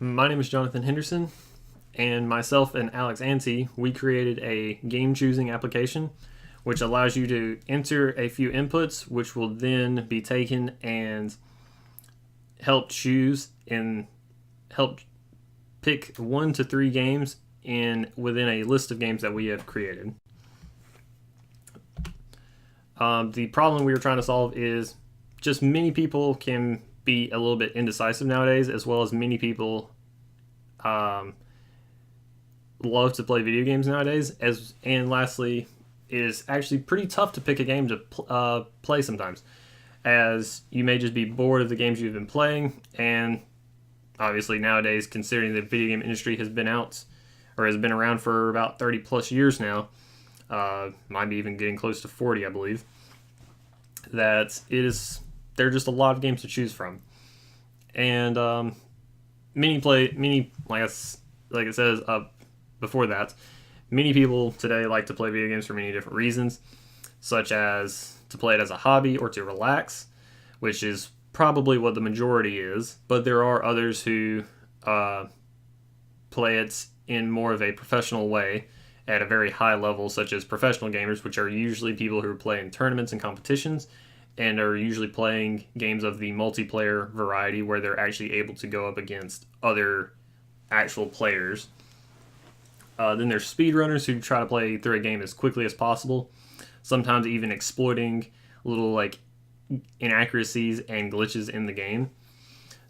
My name is Jonathan Henderson, and myself and Alex Antee, we created a game choosing application which allows you to enter a few inputs which will then be taken and help choose and help pick 1 to 3 games within a list of games that we have created. The problem we were trying to solve is just many people can be a little bit indecisive nowadays, as well as many people love to play video games nowadays. And lastly, it is actually pretty tough to pick a game to play sometimes, as you may just be bored of the games you've been playing. And obviously nowadays, considering the video game industry has been around for about 30 plus years now, might be even getting close to 40, I believe, there are just a lot of games to choose from. And like it says before that, many people today like to play video games for many different reasons, such as to play it as a hobby or to relax, which is probably what the majority is. But there are others who play it in more of a professional way at a very high level, such as professional gamers, which are usually people who play in tournaments and competitions and are usually playing games of the multiplayer variety where they're actually able to go up against other actual players. Then there's speedrunners who try to play through a game as quickly as possible, sometimes even exploiting little inaccuracies and glitches in the game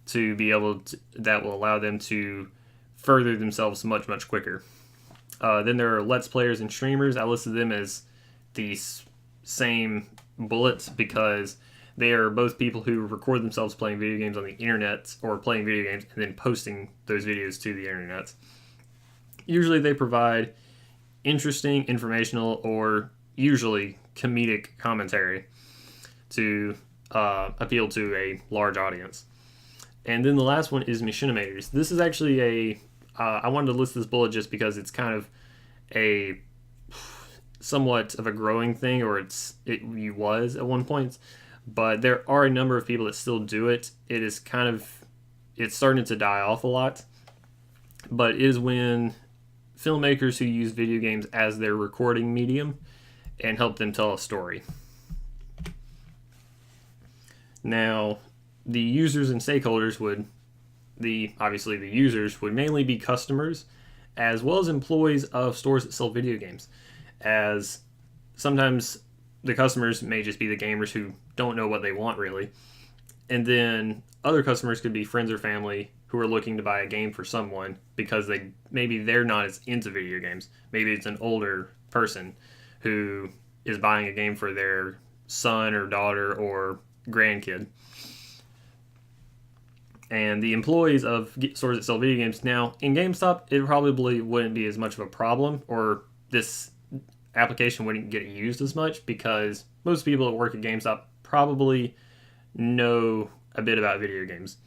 to be able to, that will allow them to further themselves much, much quicker. Then there are Let's Players and streamers. I listed them as the same bullets because they are both people who record themselves playing video games on the internet or playing video games and then posting those videos to the internet. Usually they provide interesting, informational, or usually comedic commentary to appeal to a large audience. And then the last one is Machinimators. This is actually I wanted to list this bullet just because it's kind of a somewhat of a growing thing, or it was at one point, but there are a number of people that still do it. It's starting to die off a lot, but it is when filmmakers who use video games as their recording medium and help them tell a story. Now, the users and stakeholders obviously the users would mainly be customers as well as employees of stores that sell video games, as sometimes the customers may just be the gamers who don't know what they want really, and then other customers could be friends or family who are looking to buy a game for someone because they're not as into video games. Maybe it's an older person who is buying a game for their son or daughter or grandkid. And the employees of stores that sell video games, now in GameStop, it probably wouldn't be as much of a problem, or this application wouldn't get used as much because most people that work at GameStop probably know a bit about video games.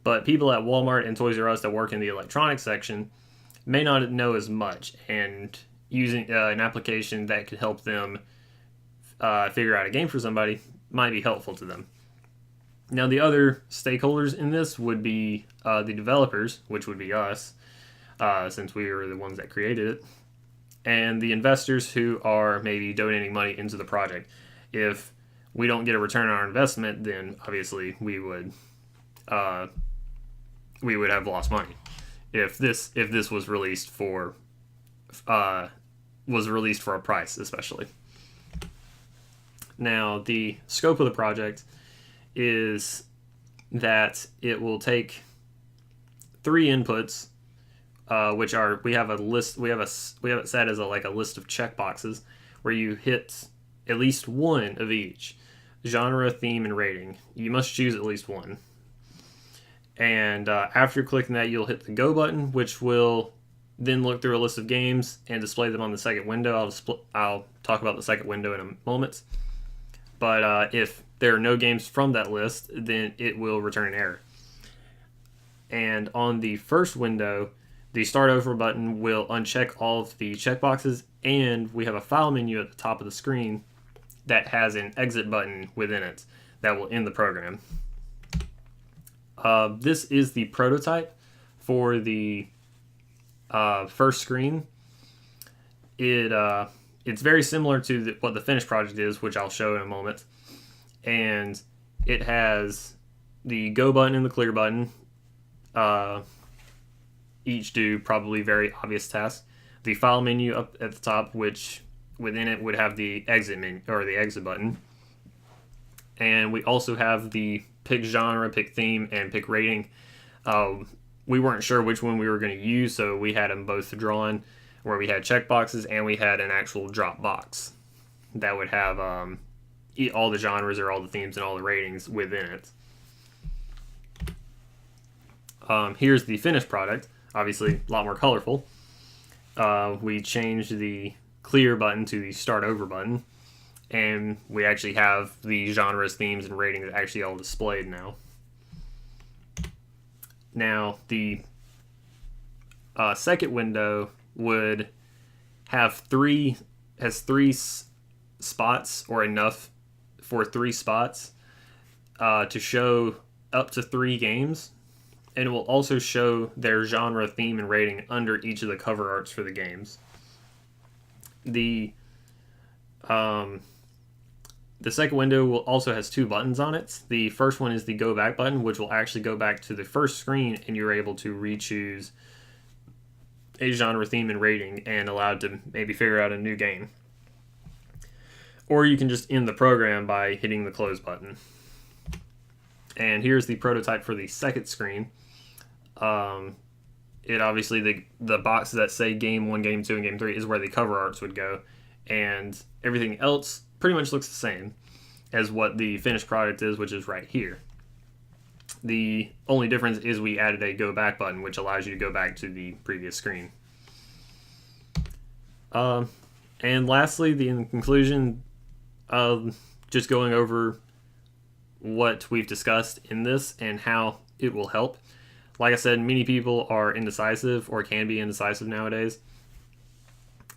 But people at Walmart and Toys R Us that work in the electronics section may not know as much, and using an application that could help them figure out a game for somebody might be helpful to them. Now, the other stakeholders in this would be the developers, which would be us, since we were the ones that created it, and the investors who are maybe donating money into the project. If we don't get a return on our investment, then obviously we would have lost money. If this was released for a price, especially. Now, the scope of the project is that it will take 3 inputs, which are we have it set as a list of checkboxes where you hit at least one of each: genre, theme, and rating. You must choose at least one. And after clicking that, you'll hit the go button, which will then look through a list of games and display them on the second window. I'll talk about the second window in a moment. But if there are no games from that list, then it will return an error. And on the first window, the Start Over button will uncheck all of the checkboxes, and we have a file menu at the top of the screen that has an exit button within it that will end the program. This is the prototype for the first screen, it's very similar to what the finished project is, which I'll show in a moment. And it has the go button and the clear button. Each do probably very obvious tasks. The file menu up at the top, which within it would have the exit menu or the exit button. And we also have the pick genre, pick theme, and pick rating. We weren't sure which one we were going to use, so we had them both drawn, where we had checkboxes and we had an actual drop box that would have all the genres or all the themes and all the ratings within it. Here's the finished product. Obviously, a lot more colorful. We changed the clear button to the start over button, and we actually have the genres, themes, and ratings actually all displayed now. Now, the second window would have three spots, or enough for 3 spots to show up to 3 games. And it will also show their genre, theme, and rating under each of the cover arts for the games. The second window also has 2 buttons on it. The first one is the go back button, which will actually go back to the first screen, and you're able to re-choose a genre, theme, and rating, and allowed to maybe figure out a new game. Or you can just end the program by hitting the close button. And here's the prototype for the second screen. It obviously, the boxes that say Game 1, Game 2, and Game 3 is where the cover arts would go. And everything else pretty much looks the same as what the finished product is, which is right here. The only difference is we added a go back button, which allows you to go back to the previous screen. And lastly, in conclusion, just going over what we've discussed in this and how it will help. Like I said, many people are indecisive or can be indecisive nowadays.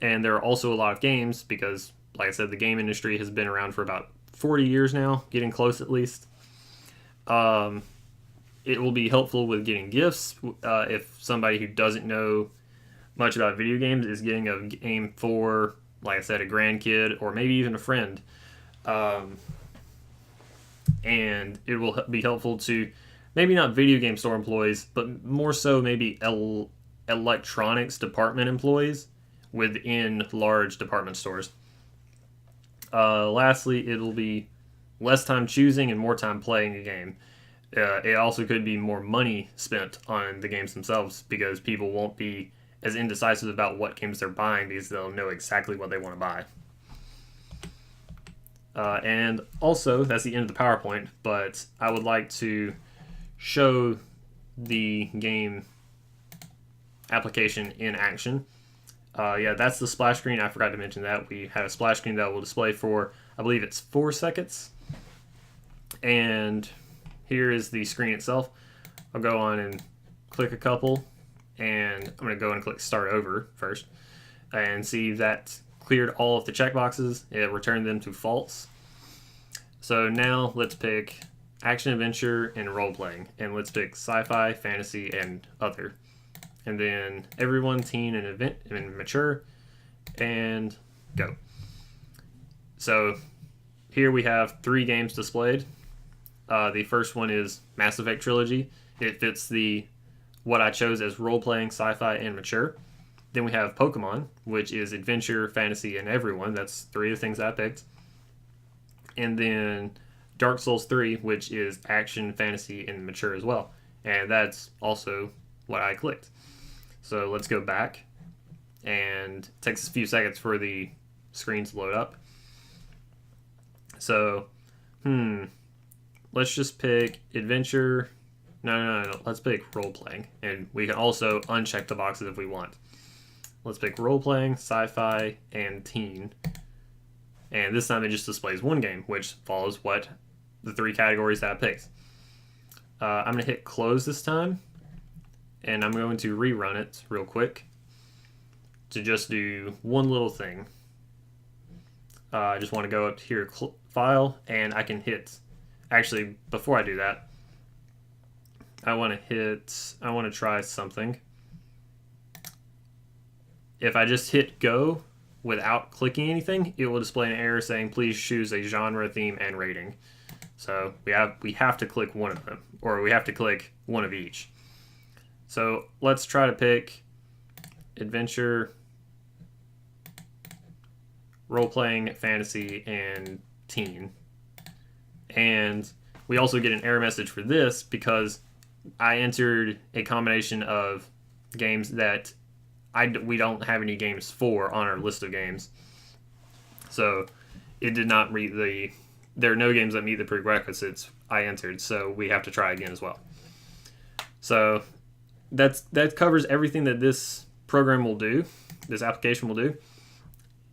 And there are also a lot of games because, like I said, the game industry has been around for about 40 years now, getting close at least. It will be helpful with getting gifts if somebody who doesn't know much about video games is getting a game for, like I said, a grandkid or maybe even a friend. And it will be helpful to maybe not video game store employees, but more so maybe electronics department employees within large department stores. Lastly, it'll be less time choosing and more time playing a game. It also could be more money spent on the games themselves because people won't be as indecisive about what games they're buying because they'll know exactly what they want to buy. And also, that's the end of the PowerPoint, but I would like to show the game application in action. Yeah, that's the splash screen. I forgot to mention that. We have a splash screen that will display for, I believe it's 4 seconds. And here is the screen itself. I'll go on and click a couple, and I'm going to go and click Start Over first, and see that cleared all of the checkboxes. It returned them to false. So now let's pick action, adventure, and role-playing. And let's pick sci-fi, fantasy, and other. And then everyone, teen, and event, and mature, and go. So here we have 3 games displayed. The first one is Mass Effect Trilogy. It fits what I chose as role-playing, sci-fi, and mature. Then we have Pokemon, which is adventure, fantasy, and everyone. That's 3 of the things I picked. And then Dark Souls 3, which is action, fantasy, and mature as well. And that's also what I clicked. So let's go back. And it takes a few seconds for the screen to load up. So, let's just pick adventure. No. Let's pick role-playing. And we can also uncheck the boxes if we want. Let's pick role-playing, sci-fi, and teen. And this time it just displays 1 game, which follows what the 3 categories that I picked. I'm going to hit close this time. And I'm going to rerun it real quick to just do one little thing. I just want to go up here, file, and I can hit. Actually, before I do that, I want to try something. If I just hit go without clicking anything, it will display an error saying please choose a genre, theme, and rating. So we have to click one of them, or we have to click one of each. So let's try to pick adventure, role-playing, fantasy, and teen. And we also get an error message for this because I entered a combination of games that we don't have any games for on our list of games. So it did not meet there are no games that meet the prerequisites I entered, so we have to try again as well. So that covers everything that this program will do, this application will do.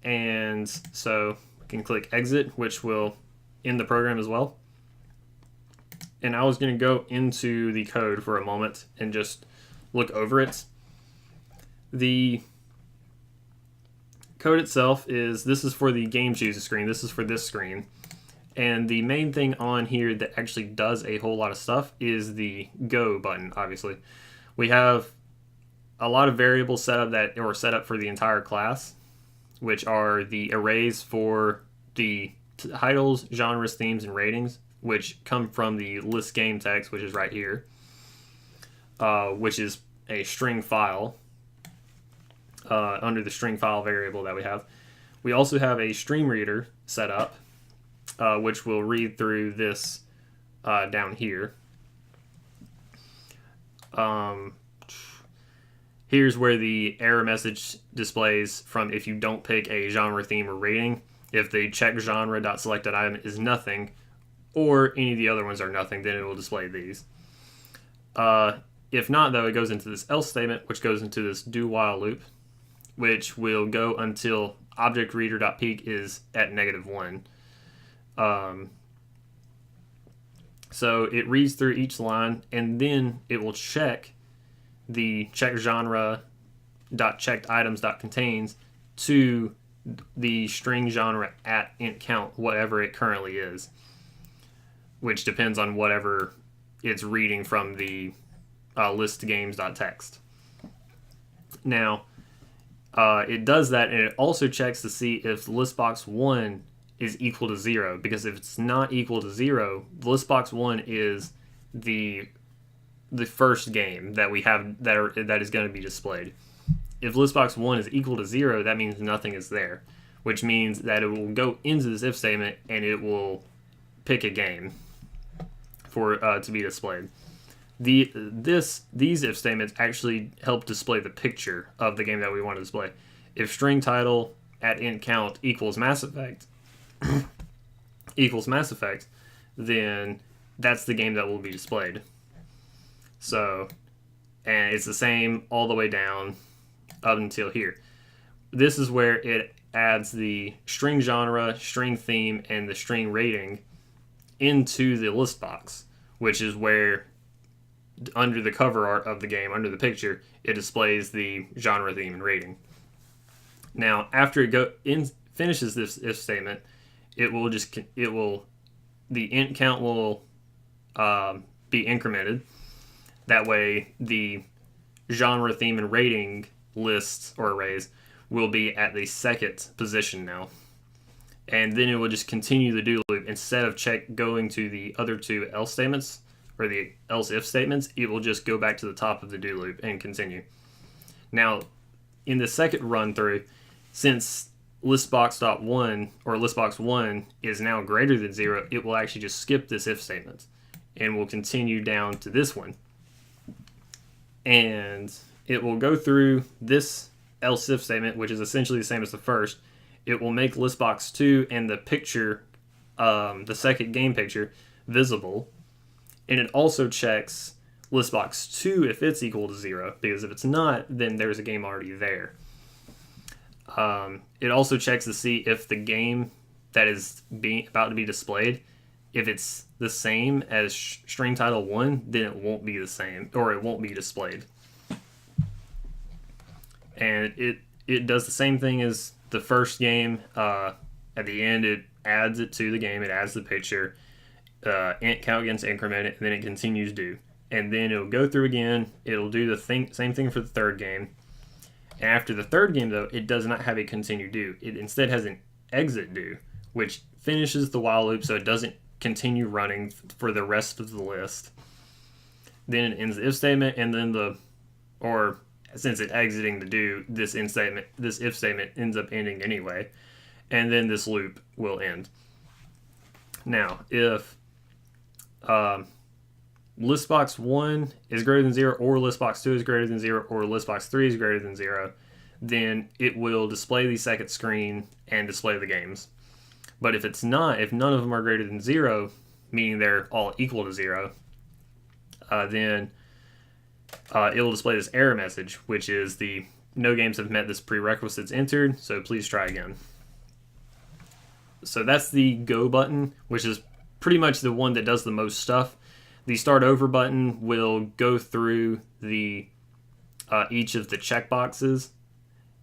And so we can click exit, which will end the program as well. And I was going to go into the code for a moment and just look over it. The code itself this is for the game chooser screen. This is for this screen. And the main thing on here that actually does a whole lot of stuff is the go button, obviously. We have a lot of variables set up for the entire class, which are the arrays for the titles, genres, themes, and ratings, which come from the list game text, which is right here, which is a string file under the string file variable that we have. We also have a stream reader set up, which will read through this down here. Here's where the error message displays from if you don't pick a genre, theme, or rating. If the check genre.selected item is nothing, or any of the other ones are nothing, then it will display these. If not, though, it goes into this else statement, which goes into this do while loop, which will go until objectReader.peak is at -1. So it reads through each line, and then it will check the check genre.checkedItems.contains to the string genre at int count, whatever it currently is, which depends on whatever it's reading from the listgames.txt. Now, it does that, and it also checks to see if listbox 1 is equal to 0, because if it's not equal to 0, listbox 1 is the first game that we have that is going to be displayed. If listbox 1 is equal to 0, that means nothing is there, which means that it will go into this if statement and it will pick a game for to be displayed. These if statements actually help display the picture of the game that we want to display. If string title at int count equals Mass Effect then that's the game that will be displayed. So, and it's the same all the way down up until here. This is where it adds the string genre, string theme, and the string rating into the list box, which is where under the cover art of the game, under the picture, it displays the genre, theme, and rating. Now, after it finishes this if statement, the int count will be incremented. That way, the genre, theme, and rating lists or arrays will be at the second position now. And then it will just continue the do loop. Instead of going to the other two else statements or the else if statements, it will just go back to the top of the do loop and continue. Now, in the second run through, since listbox.1 or listbox 1 is now greater than 0, it will actually just skip this if statement and will continue down to this one. And it will go through this else if statement, which is essentially the same as the first. It will make listbox 2 and the picture, the second game picture, visible. And it also checks listbox 2 if it's equal to 0, because if it's not, then there's a game already there. It also checks to see if the game that is about to be displayed, if it's the same as string title 1, then it won't be the same, or it won't be displayed. And it does the same thing as the first game. At the end, it adds it to the game. It adds the picture. Int count gets incremented, and then it continues do. and then it'll go through again. It'll do the same thing for the third game. And after the third game, though, it does not have a continue do. It instead has an exit do, which finishes the while loop so it doesn't continue running for the rest of the list. Then it ends the if statement, and then since it's exiting the do, this if statement ends up ending anyway, and then this loop will end. Now, if listbox 1 is greater than 0, or listbox 2 is greater than 0, or listbox 3 is greater than 0, then it will display the second screen and display the games. But if it's not, if none of them are greater than 0, meaning they're all equal to 0, then it will display this error message, which is the no games have met this prerequisites entered, so please try again. So that's the go button, which is pretty much the one that does the most stuff. The start over button will go through the each of the checkboxes,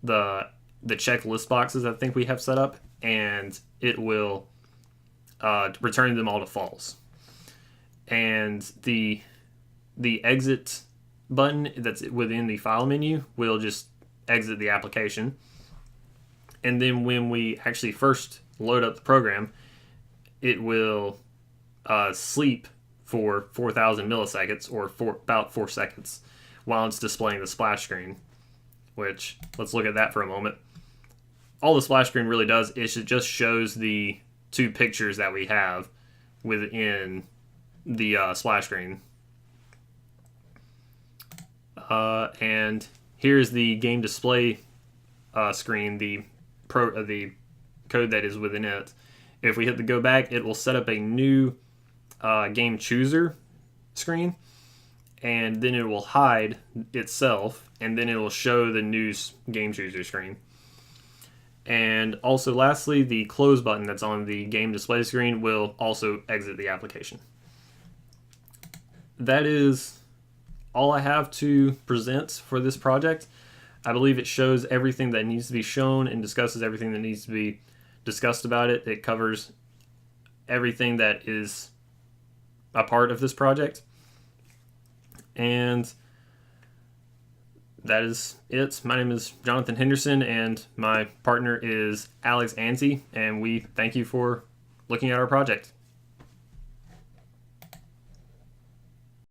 the checklist boxes I think we have set up, and it will return them all to false. And the exit button that's within the file menu will just exit the application. And then when we actually first load up the program, it will sleep for 4,000 milliseconds, or about 4 seconds, while it's displaying the splash screen. Which, let's look at that for a moment. All the splash screen really does is it just shows the 2 pictures that we have within the splash screen. And here's the game display screen, the code that is within it. If we hit the go back, it will set up a new game chooser screen, and then it will hide itself, and then it will show the new game chooser screen. And also, lastly, the close button that's on the game display screen will also exit the application. That is all I have to present for this project. I believe it shows everything that needs to be shown and discusses everything that needs to be discussed about it. It covers everything that is a part of this project. And that is it. My name is Jonathan Henderson, and my partner is Alex Antee, and we thank you for looking at our project.